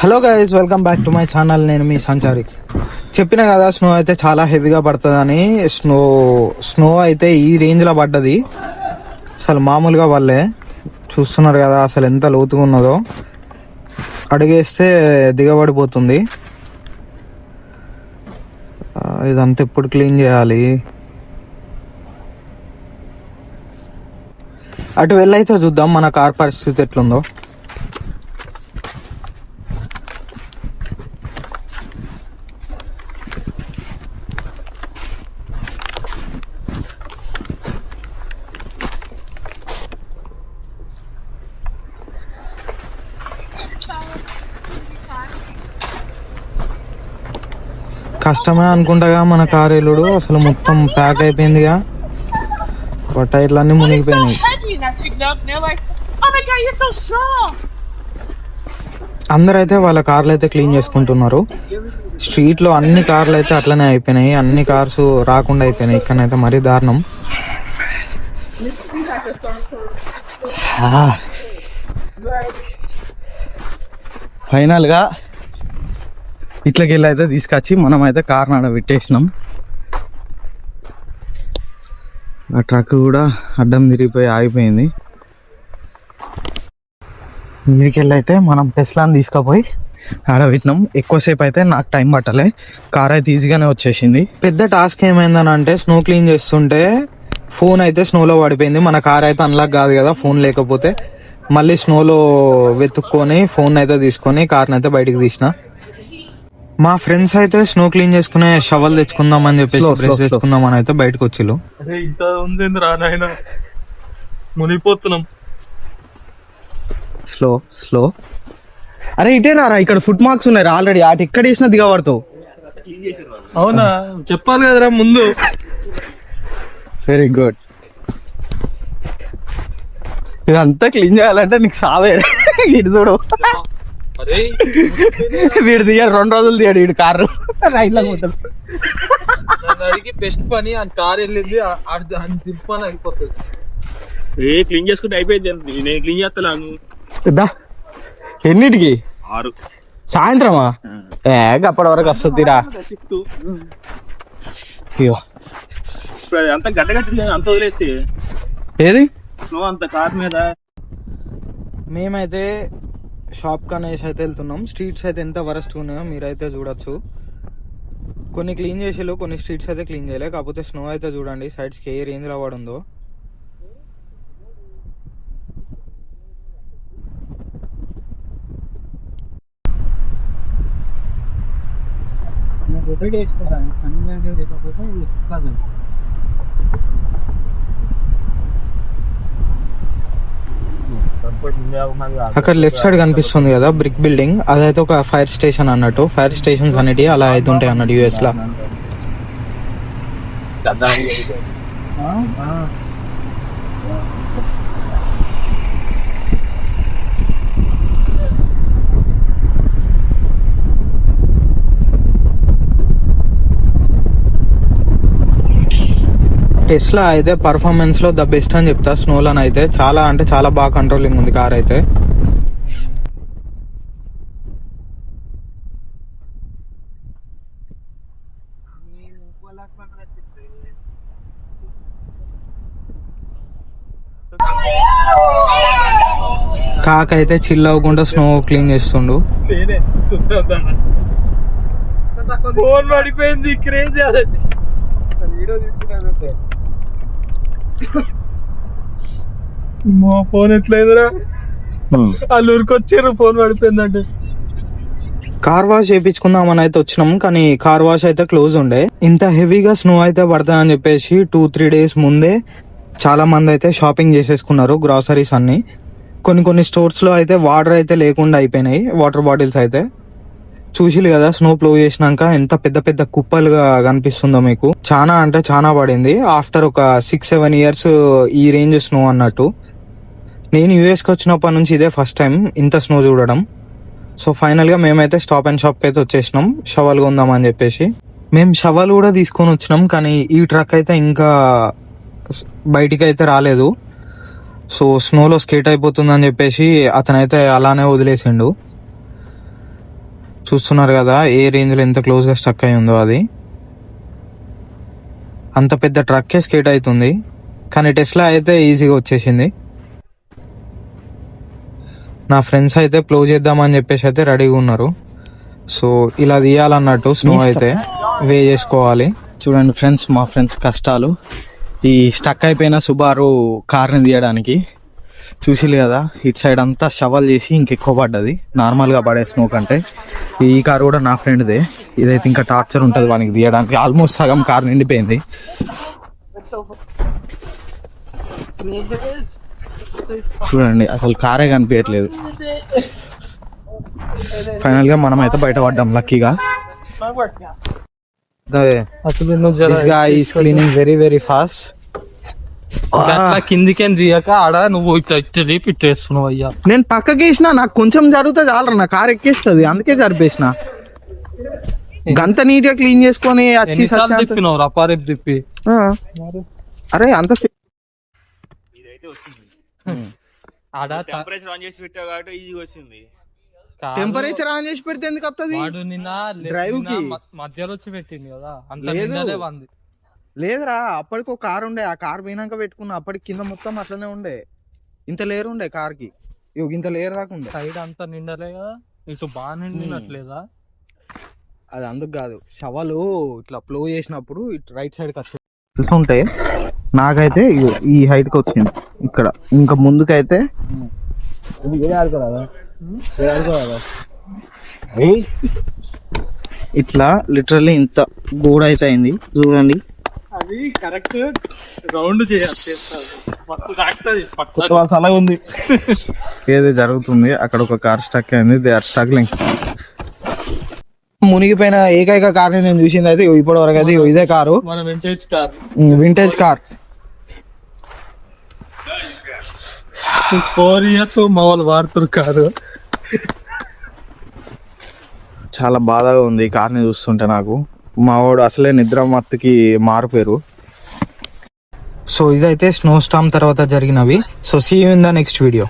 Hello guys, welcome back to my channel. నేను మీ సంచారి. చెప్పిన కదా స్నో అయితే చాలా హెవీగా పడుతుందని. స్నో అయితే ఈ రేంజ్లో పడ్డది, అసలు మామూలుగా వాళ్ళే చూస్తున్నారు కదా అసలు ఎంత లోతుగా ఉన్నదో. అడుగేస్తే దిగబడిపోతుంది. ఇదంతా ఎప్పుడు క్లీన్ చేయాలి? అటు వెళ్ళైతే చూద్దాం మన కార్ పరిస్థితి ఎట్లుందో. కష్టమే అనుకుంటాగా మన కార్ ఎల్లుడు. అసలు మొత్తం ప్యాక్ అయిపోయిందిగా, టైర్లన్నీ మునిగిపోయినాయి. అందరైతే వాళ్ళ కార్లు అయితే క్లీన్ చేసుకుంటున్నారు. స్ట్రీట్ లో అన్ని కార్లు అయితే అట్లనే అయిపోయినాయి. అన్ని కార్స్ రాకుండా అయిపోయినాయి. ఇక్కడైతే మరీ దారుణం. ఫైనల్ గా ఇట్లకెళ్ళి అయితే తీసుకొచ్చి మనం అయితే కార్ నాడ పెట్టేసినాం. ఆ ట్రక్ కూడా అడ్డం తిరిగిపోయి ఆగిపోయింది. మీకెళ్ళి అయితే మనం టెస్లాని తీసుకుపోయి ఆడ పెట్టినాం. ఎక్కువసేపు అయితే నాకు టైం పట్టలే, కార్ అయితే ఈజీగానే వచ్చేసింది. పెద్ద టాస్క్ ఏమైందని అంటే, స్నో క్లీన్ చేస్తుంటే ఫోన్ అయితే స్నోలో పడిపోయింది. మన కార్ అయితే అన్లాక్ కాదు కదా ఫోన్ లేకపోతే. మళ్ళీ స్నోలో వెతుక్కొని ఫోన్ అయితే తీసుకొని కార్ని అయితే బయటకు తీసిన. మా ఫ్రెండ్స్ అయితే స్నో క్లీన్ చేసుకునే షవల్ తెచ్చుకుందాం అని చెప్పేసి బ్రష్ తెచ్చుకుందాం అని అయితే బయటకు వచ్చిళ్ళు. ఇంత ఉంది రానాయన, మునిగిపోతున్నాం. Slow slow. అరే ఇటేనారా, ఇక్కడ ఫుట్ మార్క్స్ ఉన్నాయి ఆల్రెడీ. అటు ఎక్కడ వేసినా దిగబడతావు. అవునా, చెప్పాలి కదరా ముందు. Very good. ఇదంతా క్లీన్ చేయాలంటే నీకు సావే. ఇటు చూడు, వీడు దిగాడు 2 రోజులు దిగాడు వీడు కారు రైట్ లో పోతాడు. అడిగి బెస్ట్ పని ఆ కార్ వెళ్ళింది తిప్పని అయిపోతుంది. క్లీన్ చేసుకుంటే అయిపోయింది. నేను క్లీన్ చేస్తాను. ఎన్నిటికి? 6 సాయంత్రమా? అప్పటి వరకు వస్తుందిరా. అయ్యో, అంత గడ్డగట్టి అంత వదిలేస్తే ఏది అంత కార్ మీద. మేమైతే షాప్ కనేసి అయితే వెళ్తున్నాం. స్ట్రీట్స్ అయితే ఎంత వరస్ట్ ఉన్నాయో మీరైతే చూడొచ్చు. కొన్ని క్లీన్ చేసేలో, కొన్ని స్ట్రీట్స్ అయితే క్లీన్ చేయలే. కాకపోతే స్నో అయితే చూడండి సైడ్స్కి ఏ రేంజ్ లో పడుందో. అక్కడ లెఫ్ట్ సైడ్ కనిపిస్తుంది కదా బ్రిక్ బిల్డింగ్, అదైతే ఒక ఫైర్ స్టేషన్ అన్నట్టు. ఫైర్ స్టేషన్స్ అనేటివి అలా అయితే ఉంటాయి అన్నట్టు యుఎస్ లా. టెస్లా అయితే పర్ఫార్మెన్స్ లో ద బెస్ట్ అని చెప్తా. స్నోలను అయితే చాలా అంటే చాలా బాగా కంట్రోలింగ్ ఉంది కార్ అయితే. కాకైతే చిల్ అవ్వకుండా స్నో క్లీన్ చేస్తుండు. ఫోన్ పడిపోయింది, క్రేజ్ వీడియో తీసుకున్నా. మా ఫోన్ ఎట్లయిందిరా, వాళ్ళు ఊరికొచ్చారు ఫోన్ పడిపోయిందంటే. కార్ వాష్ చేయించుకుందామని అయితే వచ్చినాం, కానీ కార్ వాష్ అయితే క్లోజ్ ఉండే. ఇంత హెవీగా స్నో అయితే పడతాయని చెప్పేసి 2-3 డేస్ ముందే చాలా మంది అయితే షాపింగ్ చేసేసుకున్నారు గ్రాసరీస్ అన్ని. కొన్ని స్టోర్స్ లో అయితే వాటర్ అయితే లేకుండా అయిపోయినాయి. వాటర్ బాటిల్స్ అయితే చూసిలు కదా స్నో ఫ్లో చేసినాక ఎంత పెద్ద పెద్ద కుప్పలుగా కనిపిస్తుందో మీకు. చాలా అంటే చాలా పడింది. ఆఫ్టర్ ఒక 6-7 ఇయర్స్ ఈ రేంజ్ స్నో అన్నట్టు. నేను యూఎస్కి వచ్చినప్పటి నుంచి ఇదే ఫస్ట్ టైం ఇంత స్నో చూడడం. సో ఫైనల్ గా మేమైతే స్టాప్ అండ్ షాప్ కి అయితే వచ్చేసినాం షవల్ కొందామని చెప్పేసి. మేము షవల్ కూడా తీసుకొని వచ్చినాం, కానీ ఈ ట్రక్ అయితే ఇంకా బయటికి అయితే రాలేదు. సో స్నోలో స్కేట్ అయిపోతుందని చెప్పేసి అతనైతే అలానే వదిలేసిండు. చూస్తున్నారు కదా ఏ రేంజ్ లో ఎంత క్లోజ్ గా స్టక్ అయి ఉందో. అది అంత పెద్ద ట్రక్కే స్కేట్ అవుతుంది, కానీ టెస్లా అయితే ఈజీగా వచ్చేసింది. నా ఫ్రెండ్స్ అయితే ప్లో చేద్దామని చెప్పేసి అయితే రెడీగా ఉన్నారు. సో ఇలా తీయాలన్నట్టు స్నో అయితే వే చేసుకోవాలి. చూడండి ఫ్రెండ్స్, మా ఫ్రెండ్స్ కష్టాలు ఈ స్టక్ అయిపోయిన సుబారు కార్ని తీయడానికి. చూసిలు కదా ఇటు సైడ్ అంతా షవల్ చేసి ఇంకెక్కువ పడ్డది నార్మల్గా పడే స్నో కంటే. ఈ కార్ కూడా నా ఫ్రెండ్దే. ఇదైతే ఇంకా టార్చర్ ఉంటుంది వానికి తీయడానికి. ఆల్మోస్ట్ సగం కార్ నిండిపోయింది. చూడండి అసలు కారే కనిపించట్లేదు. ఫైనల్ గా మనం అయితే బయటపడ్డాం లక్కీగా. Cleaning very very fast. అట్లా కిందికేం తీయక ఆడ నువ్వు ఇట్లా ఇట్లా పెట్టేస్తున్నావు అయ్యా. నేను పక్కకి వేసిన, నాకు కొంచెం జరిగితే చాలరా, నా కార్ ఎక్కేస్తుంది, అందుకే జరిపేసిన. గంత నీట్ గా క్లీన్ చేసుకొని ఎన్నిసార్లు తిప్పినావు రపారేపు తిప్పి. అరే అంత ఆడ టెంపరేచర్ ఆన్ చేసి పెట్టావు కాబట్టి ఈజీగా వచ్చింది. టెంపరేచర్ ఆన్ చేసి పెడితే ఎందుకు వస్తుంది? వాడు నిన్న డ్రైవ్ కి మధ్యలో వచ్చి పెట్టింది కదా, అంత లేదు. నిన్ననే వంది. లేదురా, అప్పటికి ఒక కార్ ఉండే, ఆ కార్ పోయినాక పెట్టుకున్నా. అప్పటికి కింద మొత్తం అట్లనే ఉండే, ఇంత లేరు ఉండే కార్ కి. ఇంత లేరు దాకా ఉండే. సైడ్ అంతా నిండలే కదా, ఇటు బాగా నిండినట్లేదా? అది అందుకు కాదు, షవలు ఇట్లా ఫ్లో చేసినప్పుడు ఇటు రైట్ సైడ్ కి ఉంటాయి. నాకైతే ఈ హైట్ కి వచ్చింది ఇక్కడ. ఇంకా ముందుకైతే ఇట్లా లిటరల్లీ ఇంత గోడ అయితే అయింది చూడండి. అది కరెక్ట్ రౌండ్ చేయాలి. అలాగే ఉంది. ఏదో జరుగుతుంది అక్కడ. ఒక కార్ స్టక్ అయింది. They are struggling. మునిగిపోయిన ఏకైక కార్ నేను చూసింది అయితే ఇప్పటి వరకు అయితే ఇదే కారు, మన vintage car. Vintage car. 4 years మా వాళ్ళు వాడుతున్నారు కారు. చాలా బాధగా ఉంది ఈ కార్ని చూస్తుంటే నాకు. మా వాడు అసలే నిద్ర మత్తుకి మారిపోయారు. సో ఇదైతే స్నో స్టామ్ తర్వాత జరిగినవి. So see you in the next video.